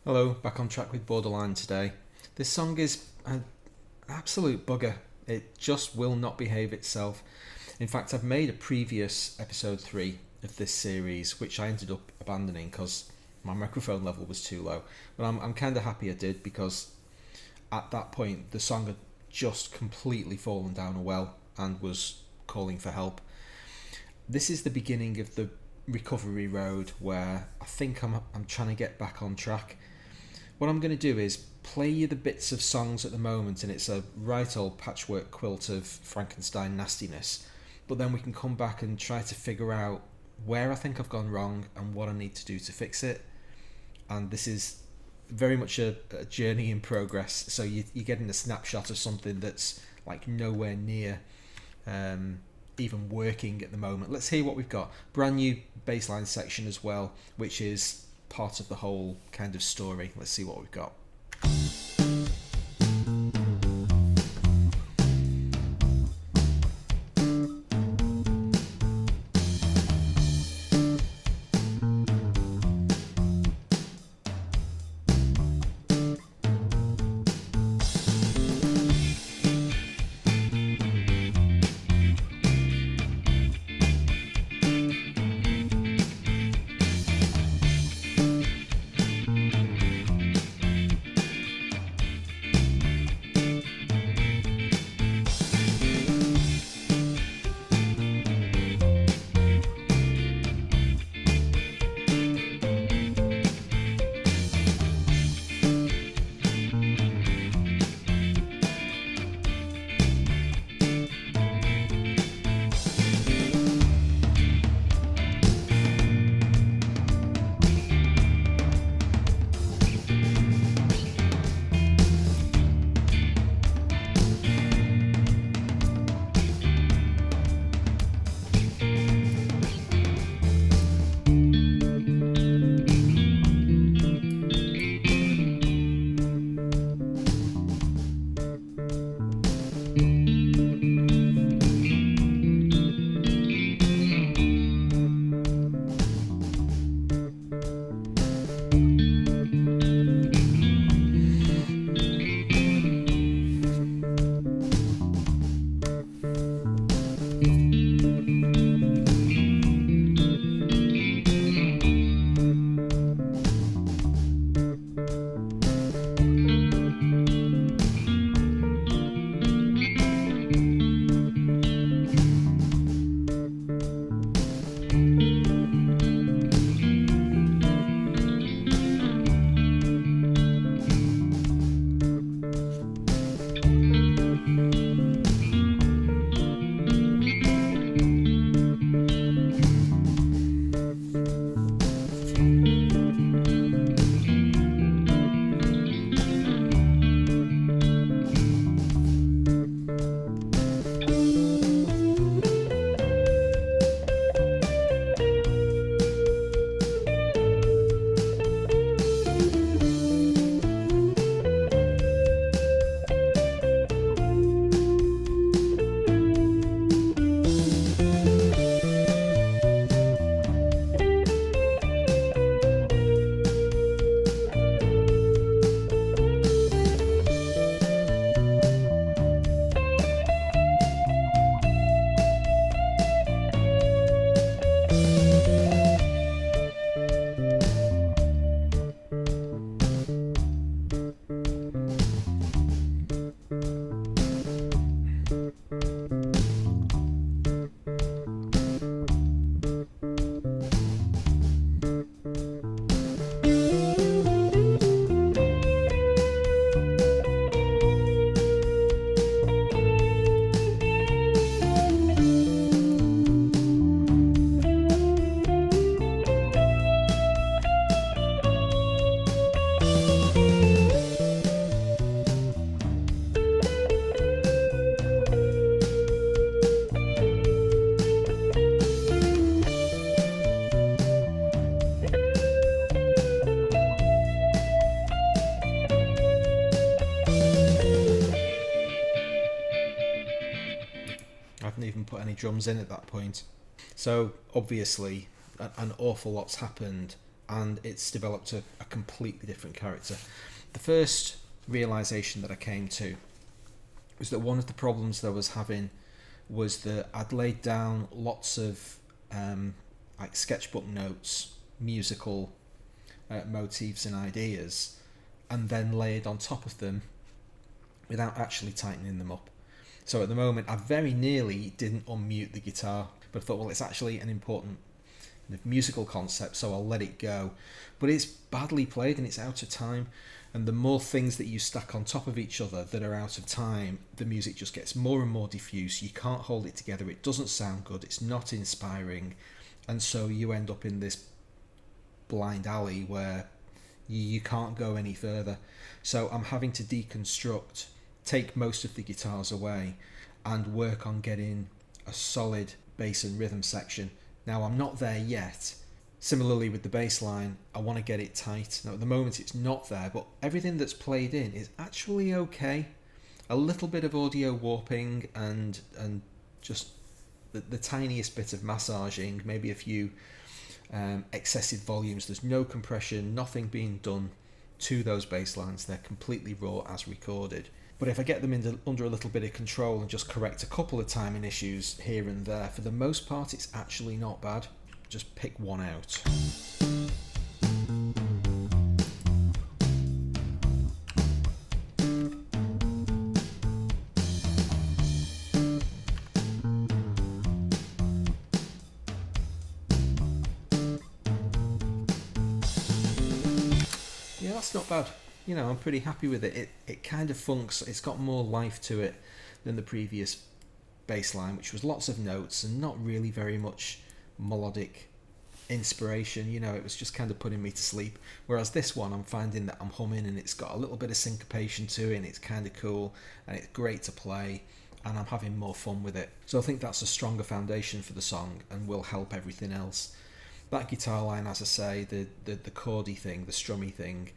Hello, back on track with Borderline today. This song is an absolute bugger. It just will not behave itself. In fact, I've made a previous Ep.3 of this series, which I ended up abandoning because my microphone level was too low. But I'm kind of happy I did, because at that point the song had just completely fallen down a well and was calling for help. This is the beginning of the recovery road where I think I'm trying to get back on track. What I'm going to do is play you the bits of songs at the moment, and it's a right old patchwork quilt of Frankenstein nastiness, but then we can come back and try to figure out where I think I've gone wrong and what I need to do to fix it. And this is very much a journey in progress, so you're getting a snapshot of something that's like nowhere near even working at the moment. Let's hear what we've got. Brand new bassline section as well, which is part of the whole kind of story. Let's see what we've got. I haven't even put any drums in at that point. So obviously an awful lot's happened and it's developed a completely different character. The first realization that I came to was that one of the problems that I was having was that I'd laid down lots of like sketchbook notes, musical motifs and ideas, and then layered on top of them without actually tightening them up. So at the moment I very nearly didn't unmute the guitar, but I thought, well, it's actually an important musical concept, so I'll let it go. But it's badly played and it's out of time, and the more things that you stack on top of each other that are out of time, the music just gets more and more diffuse. You can't hold it together, it doesn't sound good, it's not inspiring, and so you end up in this blind alley where you can't go any further. So I'm having to deconstruct, take most of the guitars away, and work on getting a solid bass and rhythm section. Now I'm not there yet. Similarly with the bass line, I want to get it tight. Now at the moment it's not there, but everything that's played in is actually okay. A little bit of audio warping and just the tiniest bit of massaging, maybe a few excessive volumes. There's no compression, nothing being done to those bass lines. They're completely raw as recorded. But if I get them under a little bit of control and just correct a couple of timing issues here and there, for the most part it's actually not bad. Just pick one out. Yeah, that's not bad. I'm pretty happy with it. It kind of funks. It's got more life to it than the previous bass line, which was lots of notes and not really very much melodic inspiration. It was just kind of putting me to sleep. Whereas this one, I'm finding that I'm humming and it's got a little bit of syncopation to it, and it's kind of cool and it's great to play, and I'm having more fun with it. So I think that's a stronger foundation for the song and will help everything else. That guitar line, as I say, the chordy thing, the strummy thing,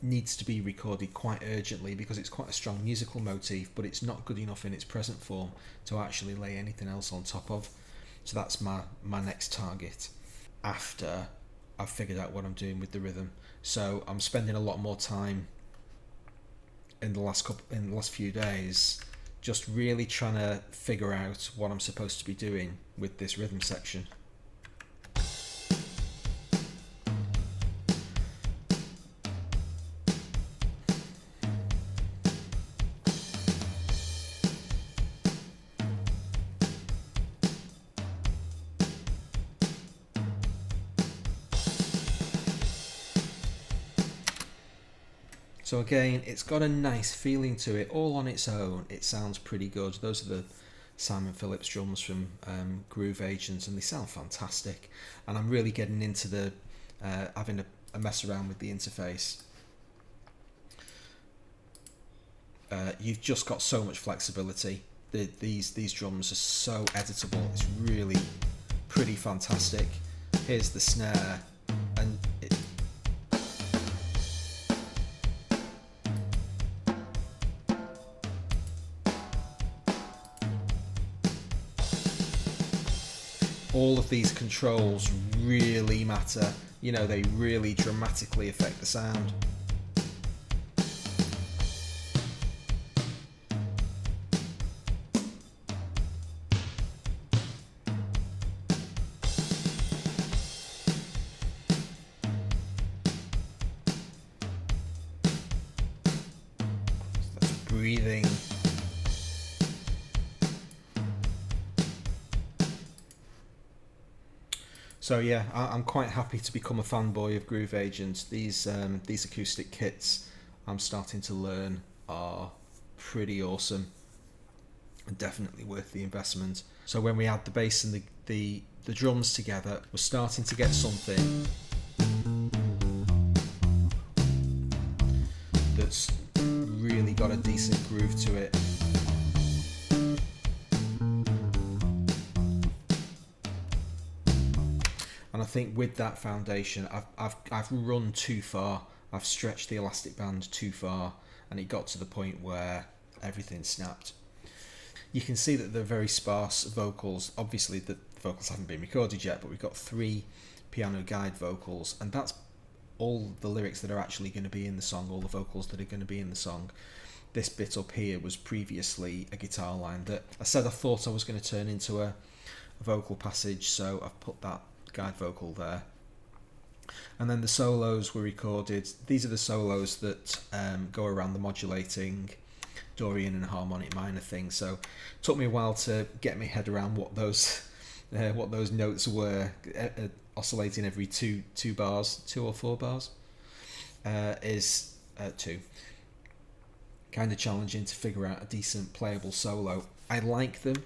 needs to be recorded quite urgently because it's quite a strong musical motif, but it's not good enough in its present form to actually lay anything else on top of. So that's my next target after I've figured out what I'm doing with the rhythm. So I'm spending a lot more time in the last few days just really trying to figure out what I'm supposed to be doing with this rhythm section. So again, it's got a nice feeling to it. All on its own, it sounds pretty good. Those are the Simon Phillips drums from Groove Agents, and they sound fantastic. And I'm really getting into the having a mess around with the interface. You've just got so much flexibility. These drums are so editable. It's really pretty fantastic. Here's the snare, and all of these controls really matter. They really dramatically affect the sound. That's breathing. So yeah, I'm quite happy to become a fanboy of Groove Agents. These acoustic kits I'm starting to learn are pretty awesome and definitely worth the investment. So when we add the bass and the drums together, we're starting to get something that's really got a decent groove to it. And I think with that foundation, I've run too far. I've stretched the elastic band too far, and it got to the point where everything snapped. You can see that they're very sparse vocals. Obviously, the vocals haven't been recorded yet, but we've got 3 piano guide vocals, and that's all the lyrics that are actually going to be in the song, all the vocals that are going to be in the song. This bit up here was previously a guitar line that I said I thought I was going to turn into a vocal passage, so I've put that guide vocal there. And then the solos were recorded. These are the solos that go around the modulating Dorian and harmonic minor thing, so it took me a while to get my head around what those notes were, oscillating every two or four bars is two. Kind of challenging to figure out a decent playable solo. I like them.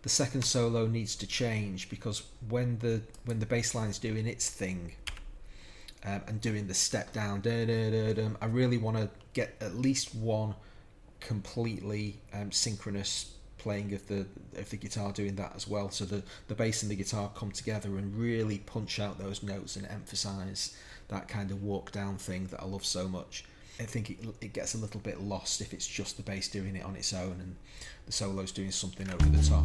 The second solo needs to change, because when the bass line's doing its thing and doing the step down, I really want to get at least one completely synchronous playing of the guitar doing that as well, so the bass and the guitar come together and really punch out those notes and emphasize that kind of walk down thing that I love so much. I think it gets a little bit lost if it's just the bass doing it on its own and the solo's doing something over the top.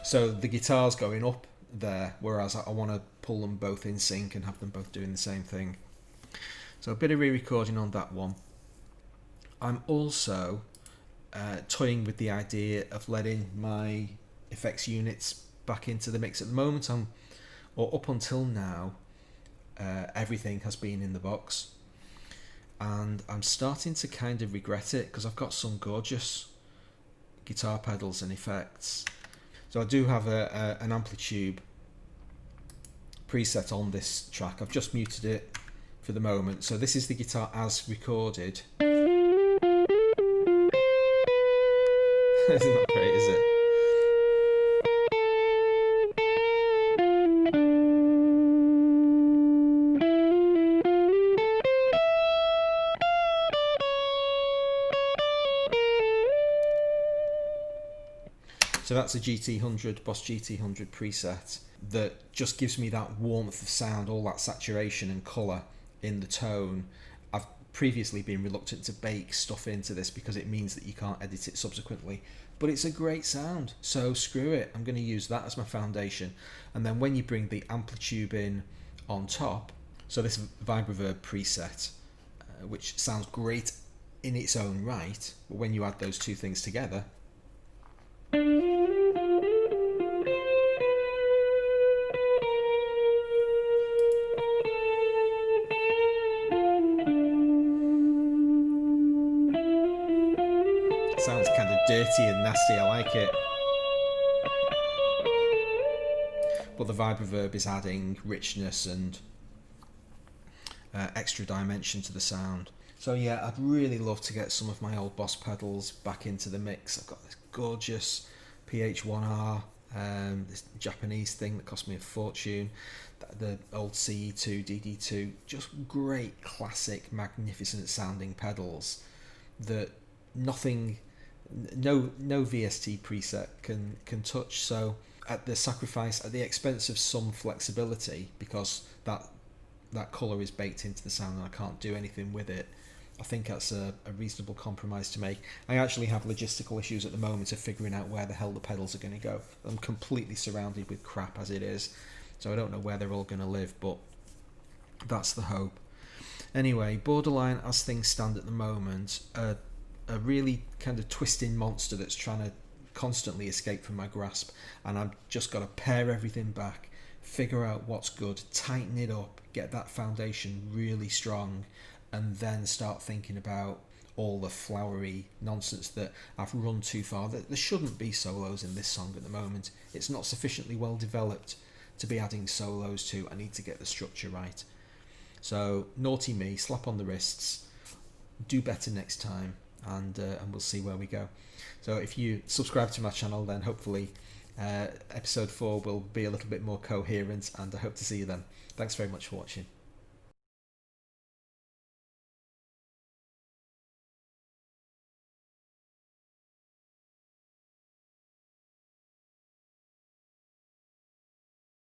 So the guitar's going up there, whereas I want to pull them both in sync and have them both doing the same thing. So a bit of re-recording on that one. I'm also toying with the idea of letting my effects units back into the mix. At the moment, up until now, everything has been in the box, and I'm starting to kind of regret it, because I've got some gorgeous guitar pedals and effects. So I do have an amplitude preset on this track. I've just muted it for the moment. So this is the guitar as recorded. It's not great, is it? So that's a GT100, Boss GT100 preset that just gives me that warmth of sound, all that saturation and colour in the tone. I've previously been reluctant to bake stuff into this because it means that you can't edit it subsequently, but it's a great sound, so screw it, I'm going to use that as my foundation. And then when you bring the amplitude in on top, so this Vibroverb preset, which sounds great in its own right, but when you add those two things together, sounds kind of dirty and nasty. I like it. But the Vibroverb is adding richness and extra dimension to the sound. So yeah, I'd really love to get some of my old Boss pedals back into the mix. I've got this gorgeous PH1R, this Japanese thing that cost me a fortune, the old CE2, DD2, just great, classic, magnificent sounding pedals that no VST preset can touch. So at the sacrifice, at the expense of some flexibility, because that colour is baked into the sound and I can't do anything with it, I think that's a reasonable compromise to make. I actually have logistical issues at the moment of figuring out where the hell the pedals are going to go. I'm completely surrounded with crap as it is, so I don't know where they're all going to live, but that's the hope. Anyway, Borderline, as things stand at the moment, a really kind of twisting monster that's trying to constantly escape from my grasp, and I've just got to pare everything back, figure out what's good, tighten it up, get that foundation really strong, and then start thinking about all the flowery nonsense that I've run too far. There shouldn't be solos in this song at the moment. It's not sufficiently well developed to be adding solos to. I need to get the structure right. So naughty me, slap on the wrists, do better next time, and we'll see where we go. So if you subscribe to my channel, then hopefully episode 4 will be a little bit more coherent, and I hope to see you then. Thanks very much for watching.